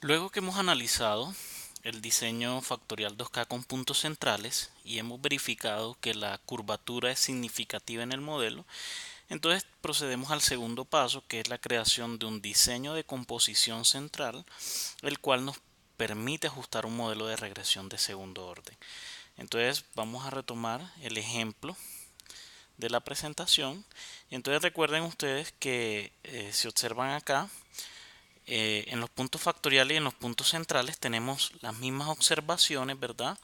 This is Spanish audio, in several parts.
Luego que hemos analizado el diseño factorial 2K con puntos centrales y hemos verificado que la curvatura es significativa en el modelo, entonces procedemos al segundo paso, que es la creación de un diseño de composición central, el cual nos permite ajustar un modelo de regresión de segundo orden. Entonces vamos a retomar el ejemplo de la presentación. Entonces recuerden ustedes que si observan acá, en los puntos factoriales y en los puntos centrales tenemos las mismas observaciones, ¿verdad?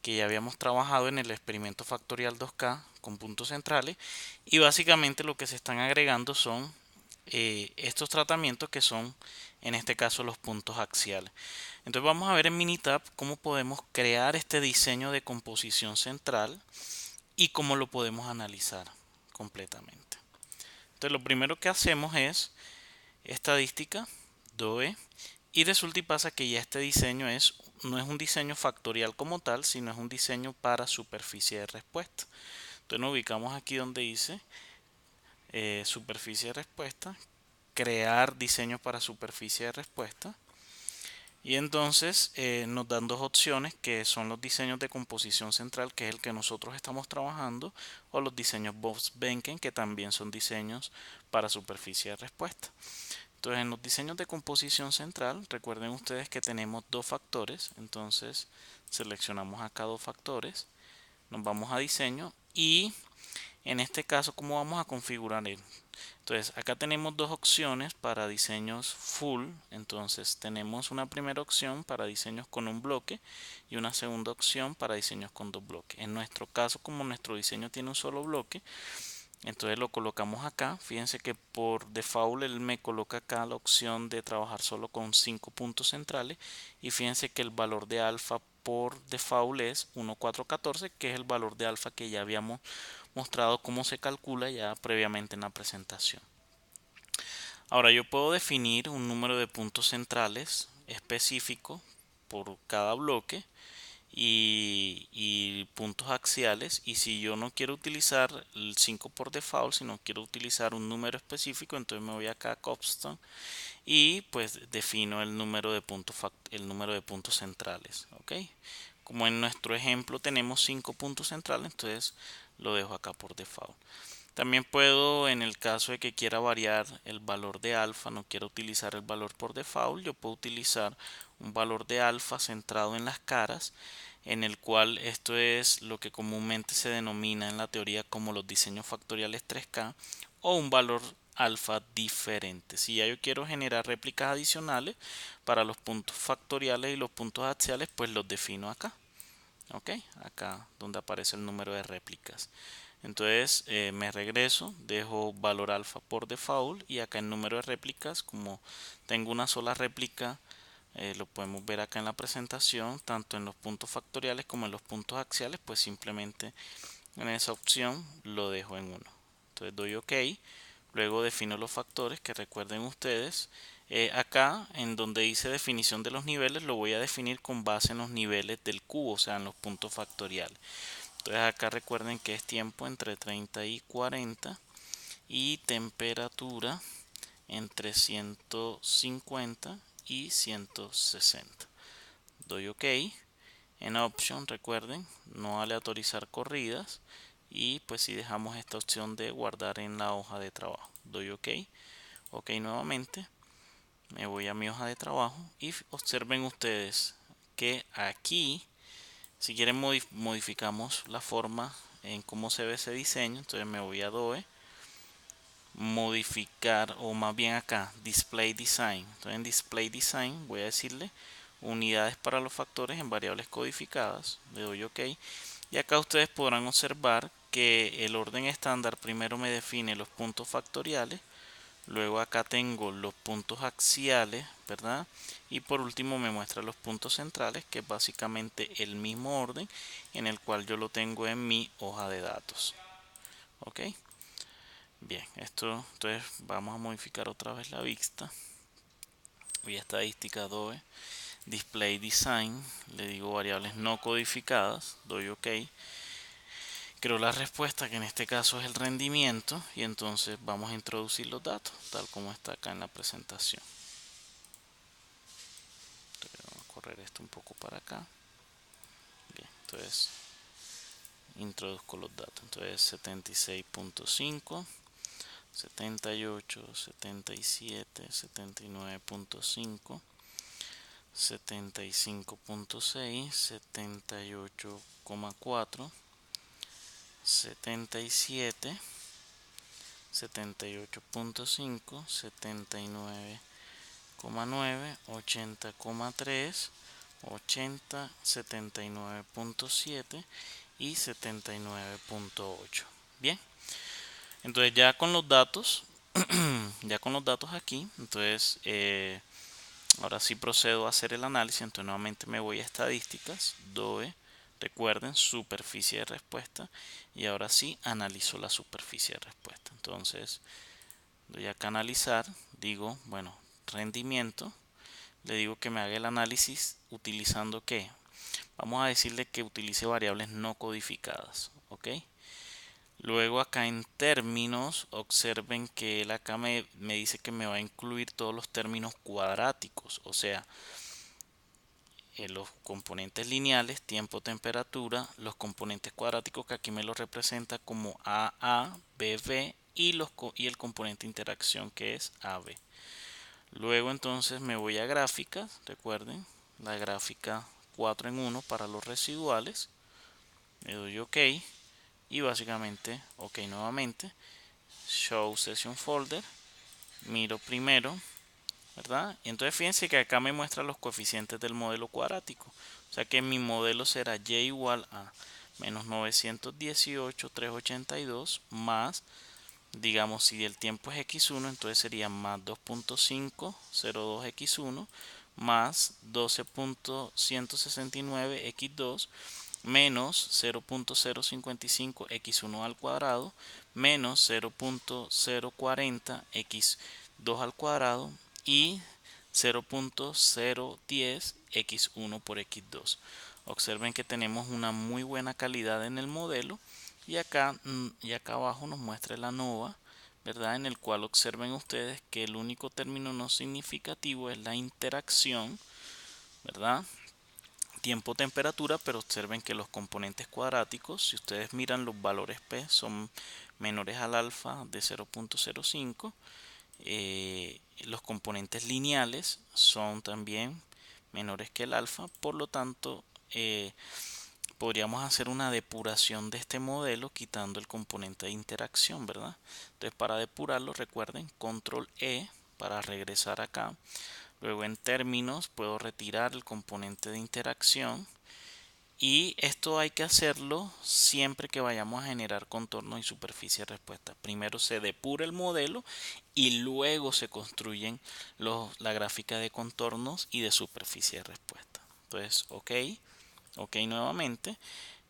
Que ya habíamos trabajado en el experimento factorial 2K con puntos centrales, y básicamente lo que se están agregando son estos tratamientos que son en este caso los puntos axiales. Entonces vamos a ver en Minitab cómo podemos crear este diseño de composición central y cómo lo podemos analizar completamente. Entonces lo primero que hacemos es estadística, DOE, y resulta y pasa que ya este diseño no es un diseño factorial como tal, sino es un diseño para superficie de respuesta. Entonces nos ubicamos aquí donde dice superficie de respuesta, crear diseño para superficie de respuesta. Y entonces nos dan dos opciones, que son los diseños de composición central, que es el que nosotros estamos trabajando, o los diseños Bose-Benken, que también son diseños para superficie de respuesta. Entonces en los diseños de composición central, recuerden ustedes que tenemos dos factores, entonces seleccionamos acá dos factores, nos vamos a diseño y en este caso, ¿cómo vamos a configurar él? Entonces acá tenemos dos opciones para diseños full, entonces tenemos una primera opción para diseños con un bloque y una segunda opción para diseños con dos bloques. En nuestro caso, como nuestro diseño tiene un solo bloque, entonces lo colocamos acá. Fíjense que por default él me coloca acá la opción de trabajar solo con 5 puntos centrales, y fíjense que el valor de alfa por default es 1,414, que es el valor de alfa que ya habíamos mostrado cómo se calcula ya previamente en la presentación. Ahora yo puedo definir un número de puntos centrales específico por cada bloque y puntos axiales, y si yo no quiero utilizar el 5 por default, sino quiero utilizar un número específico, entonces me voy acá a Copston y pues defino el número de puntos centrales, ¿ok? Como en nuestro ejemplo tenemos 5 puntos centrales, entonces lo dejo acá por default. También puedo, en el caso de que quiera variar el valor de alfa, no quiero utilizar el valor por default, yo puedo utilizar un valor de alfa centrado en las caras, en el cual esto es lo que comúnmente se denomina en la teoría como los diseños factoriales 3K, o un valor alfa diferente. Si ya yo quiero generar réplicas adicionales para los puntos factoriales y los puntos axiales, pues los defino acá. Ok, acá donde aparece el número de réplicas. Entonces me regreso, dejo valor alfa por default, y acá el número de réplicas, como tengo una sola réplica, lo podemos ver acá en la presentación, tanto en los puntos factoriales como en los puntos axiales, pues simplemente en esa opción lo dejo en 1. Entonces doy OK, luego defino los factores, que recuerden ustedes, acá en donde dice definición de los niveles, lo voy a definir con base en los niveles del cubo, o sea en los puntos factoriales. Entonces acá recuerden que es tiempo entre 30 y 40 y temperatura entre 150 y 160. Doy OK. En Option recuerden no aleatorizar corridas, y pues si dejamos esta opción de guardar en la hoja de trabajo. Doy OK. OK nuevamente. Me voy a mi hoja de trabajo y observen ustedes que aquí, si quieren, modificamos la forma en cómo se ve ese diseño. Entonces me voy a DOE, modificar, o más bien acá Display Design. Entonces en Display Design voy a decirle unidades para los factores en variables codificadas. Le doy OK, y acá ustedes podrán observar que el orden estándar primero me define los puntos factoriales, luego acá tengo los puntos axiales, ¿verdad? Y por último me muestra los puntos centrales, que es básicamente el mismo orden en el cual yo lo tengo en mi hoja de datos. ¿Ok? Bien, esto, entonces vamos a modificar otra vez la vista. Voy a estadística Adobe, Display Design, le digo variables no codificadas, doy OK. Creo la respuesta, que en este caso es el rendimiento, y entonces vamos a introducir los datos tal como está acá en la presentación. correr esto un poco para acá. Bien, entonces introduzco los datos. Entonces 76.5, 78, 77, 79.5, 75.6, 78,4, 77, 78.5, 79,9, 80,3, 80, 79.7 y 79.8. Bien, entonces ya con los datos, aquí, entonces ahora sí procedo a hacer el análisis. Entonces nuevamente me voy a estadísticas, DOE, recuerden, superficie de respuesta, y ahora sí analizo la superficie de respuesta. Entonces doy acá a analizar, digo, bueno, rendimiento, le digo que me haga el análisis utilizando ¿qué? Vamos a decirle que utilice variables no codificadas, ¿ok? Luego acá en términos, observen que él acá me dice que me va a incluir todos los términos cuadráticos, o sea, los componentes lineales, tiempo, temperatura, los componentes cuadráticos que aquí me los representa como AA, BB y el componente interacción que es AB. Luego entonces me voy a gráficas, recuerden, la gráfica 4 en 1 para los residuales, le doy OK y básicamente OK nuevamente, Show Session Folder, miro primero, ¿verdad? Y entonces fíjense que acá me muestra los coeficientes del modelo cuadrático, o sea que mi modelo será y igual a menos 918,382 más, digamos, si el tiempo es x1, entonces sería más 2.502x1 más 12.169x2 menos 0.055x1 al cuadrado menos 0.040x2 al cuadrado y 0.010x1 por x2. Observen que tenemos una muy buena calidad en el modelo, y acá abajo nos muestra el ANOVA, ¿verdad? En el cual observen ustedes que el único término no significativo es la interacción, ¿verdad? Tiempo, temperatura, pero observen que los componentes cuadráticos, si ustedes miran los valores P, son menores al alfa de 0.05. Los componentes lineales son también menores que el alfa, por lo tanto podríamos hacer una depuración de este modelo quitando el componente de interacción, ¿verdad? Entonces para depurarlo, recuerden, control E para regresar acá. Luego en términos puedo retirar el componente de interacción, y esto hay que hacerlo siempre que vayamos a generar contornos y superficie de respuesta. Primero se depura el modelo y luego se construyen la gráfica de contornos y de superficie de respuesta. Entonces, OK nuevamente,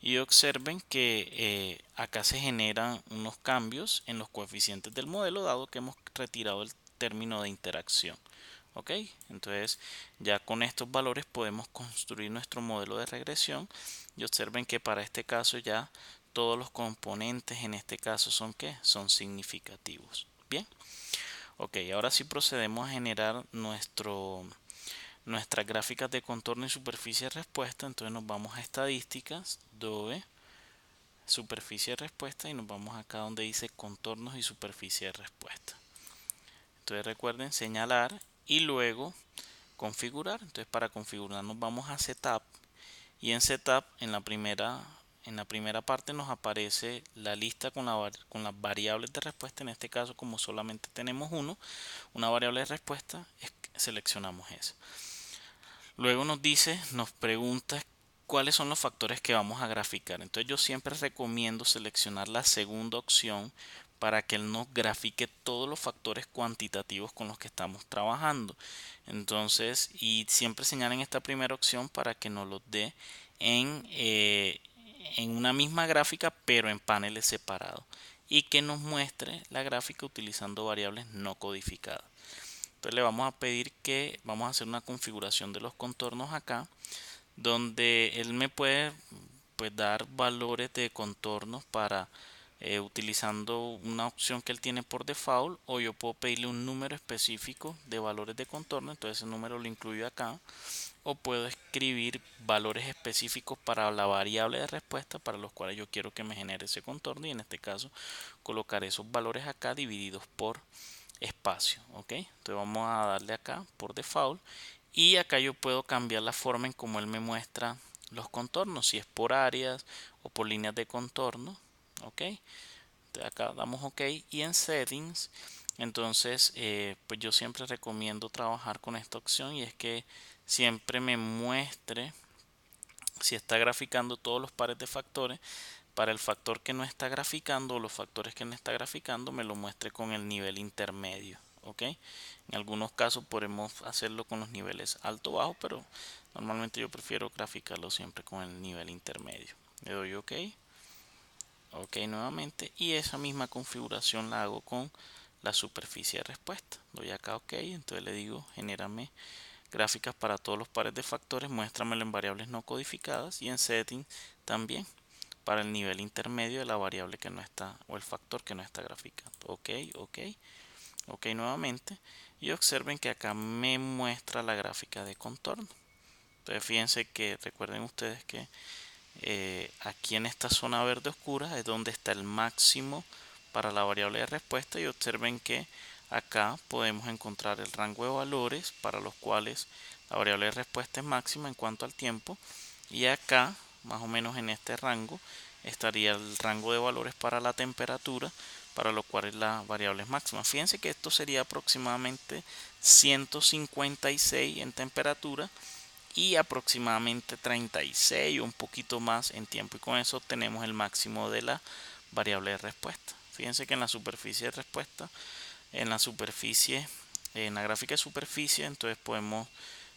y observen que acá se generan unos cambios en los coeficientes del modelo dado que hemos retirado el término de interacción. OK, entonces ya con estos valores podemos construir nuestro modelo de regresión, y observen que para este caso ya todos los componentes en este caso son ¿qué? Son significativos. Bien, OK, ahora sí procedemos a generar nuestras gráficas de contorno y superficie de respuesta. Entonces nos vamos a estadísticas, DOE, superficie de respuesta, y nos vamos acá donde dice contornos y superficie de respuesta. Entonces recuerden señalar y luego configurar. Entonces para configurar nos vamos a Setup, y en Setup en la primera parte nos aparece la lista con las variables de respuesta. En este caso, como solamente tenemos una variable de respuesta, seleccionamos esa. Luego nos pregunta cuáles son los factores que vamos a graficar. Entonces yo siempre recomiendo seleccionar la segunda opción para que él nos grafique todos los factores cuantitativos con los que estamos trabajando. Entonces, y siempre señalen esta primera opción para que nos los dé en una misma gráfica, pero en paneles separados, y que nos muestre la gráfica utilizando variables no codificadas. Entonces le vamos a pedir que vamos a hacer una configuración de los contornos acá, donde él me puede pues dar valores de contornos para utilizando una opción que él tiene por default, o yo puedo pedirle un número específico de valores de contorno, entonces ese número lo incluyo acá, o puedo escribir valores específicos para la variable de respuesta para los cuales yo quiero que me genere ese contorno, y en este caso colocar esos valores acá divididos por espacio. Ok, entonces vamos a darle acá por default, y acá yo puedo cambiar la forma en cómo él me muestra los contornos, si es por áreas o por líneas de contorno. Ok, entonces acá damos ok, y en settings entonces pues yo siempre recomiendo trabajar con esta opción, y es que siempre me muestre, si está graficando todos los pares de factores, para el factor que no está graficando o los factores que no está graficando me lo muestre con el nivel intermedio. Ok, en algunos casos podemos hacerlo con los niveles alto o bajo, pero normalmente yo prefiero graficarlo siempre con el nivel intermedio. Le doy ok, ok nuevamente, y esa misma configuración la hago con la superficie de respuesta. Doy acá ok, entonces le digo genérame gráficas para todos los pares de factores, muéstramelo en variables no codificadas, y en setting también para el nivel intermedio de la variable que no está, o el factor que no está graficando. Ok, ok, ok nuevamente, y observen que acá me muestra la gráfica de contorno. Entonces fíjense que recuerden ustedes que aquí en esta zona verde oscura es donde está el máximo para la variable de respuesta, y observen que acá podemos encontrar el rango de valores para los cuales la variable de respuesta es máxima en cuanto al tiempo, y acá más o menos en este rango estaría el rango de valores para la temperatura, para lo cual la variable es máxima. Fíjense que esto sería aproximadamente 156 en temperatura y aproximadamente 36 o un poquito más en tiempo, y con eso obtenemos el máximo de la variable de respuesta. Fíjense que en la superficie de respuesta, en la superficie, en la gráfica de superficie, entonces podemos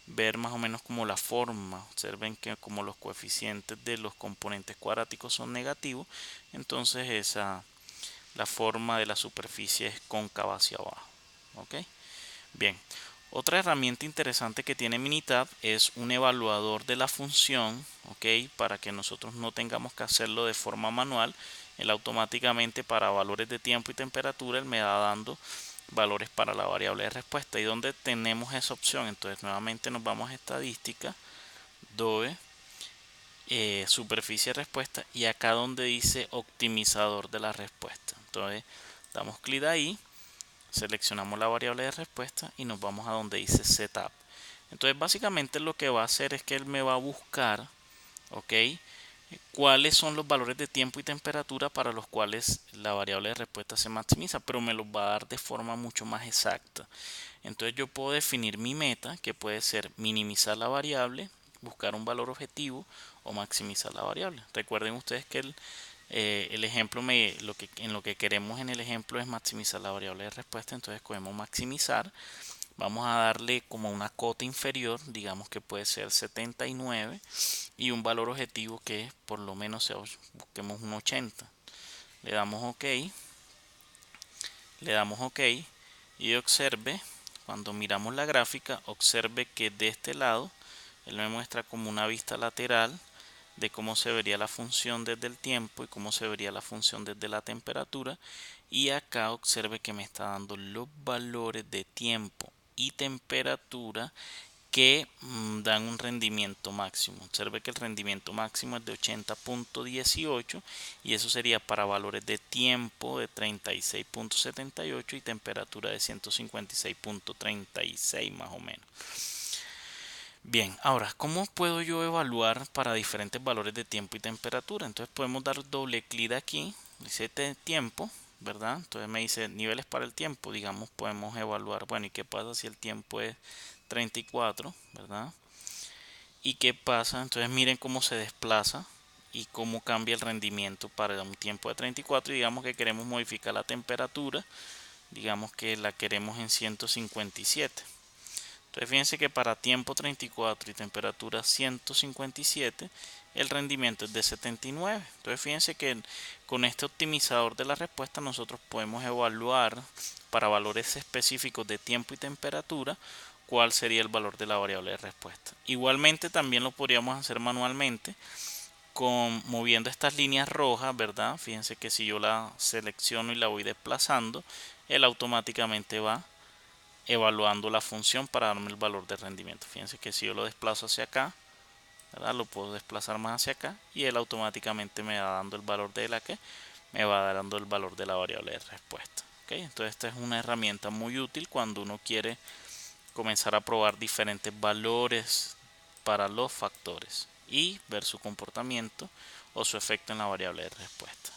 ver más o menos como la forma. Observen que como los coeficientes de los componentes cuadráticos son negativos, entonces la forma de la superficie es cóncava hacia abajo. ¿Ok? Bien, otra herramienta interesante que tiene Minitab es un evaluador de la función, ¿ok? Para que nosotros no tengamos que hacerlo de forma manual. Él automáticamente, para valores de tiempo y temperatura, él me va dando valores para la variable de respuesta. ¿Y dónde tenemos esa opción? Entonces nuevamente nos vamos a estadística, DOE, superficie de respuesta, y acá donde dice optimizador de la respuesta. Entonces damos clic ahí, seleccionamos la variable de respuesta y nos vamos a donde dice setup. Entonces básicamente lo que va a hacer es que él me va a buscar, ok, cuáles son los valores de tiempo y temperatura para los cuales la variable de respuesta se maximiza, pero me los va a dar de forma mucho más exacta. Entonces yo puedo definir mi meta, que puede ser minimizar la variable, buscar un valor objetivo, o maximizar la variable. Recuerden ustedes que el ejemplo, en lo que queremos en el ejemplo es maximizar la variable de respuesta, entonces escogemos maximizar. Vamos a darle como una cota inferior, digamos que puede ser 79, y un valor objetivo que por lo menos busquemos un 80. Le damos OK, le damos OK, y observe, cuando miramos la gráfica, observe que de este lado él me muestra como una vista lateral de cómo se vería la función desde el tiempo y cómo se vería la función desde la temperatura, y acá observe que me está dando los valores de tiempo y temperatura que dan un rendimiento máximo. Observe que el rendimiento máximo es de 80.18, y eso sería para valores de tiempo de 36.78 y temperatura de 156.36 más o menos. Bien, ahora, ¿cómo puedo yo evaluar para diferentes valores de tiempo y temperatura? Entonces podemos dar doble clic aquí, dice tiempo, ¿verdad? Entonces me dice niveles para el tiempo, digamos, podemos evaluar, bueno, ¿y qué pasa si el tiempo es 34, ¿verdad? ¿Y qué pasa? Entonces miren cómo se desplaza y cómo cambia el rendimiento para un tiempo de 34, y digamos que queremos modificar la temperatura, digamos que la queremos en 157. Entonces fíjense que para tiempo 34 y temperatura 157 el rendimiento es de 79. Entonces fíjense que con este optimizador de la respuesta nosotros podemos evaluar para valores específicos de tiempo y temperatura cuál sería el valor de la variable de respuesta. Igualmente también lo podríamos hacer manualmente, moviendo estas líneas rojas, ¿verdad? Fíjense que si yo la selecciono y la voy desplazando, él automáticamente va evaluando la función para darme el valor de rendimiento. Fíjense que si yo lo desplazo hacia acá, ¿verdad? Lo puedo desplazar más hacia acá y él automáticamente me va dando el valor de la que me va dando el valor de la variable de respuesta. ¿Okay? Entonces esta es una herramienta muy útil cuando uno quiere comenzar a probar diferentes valores para los factores y ver su comportamiento o su efecto en la variable de respuesta.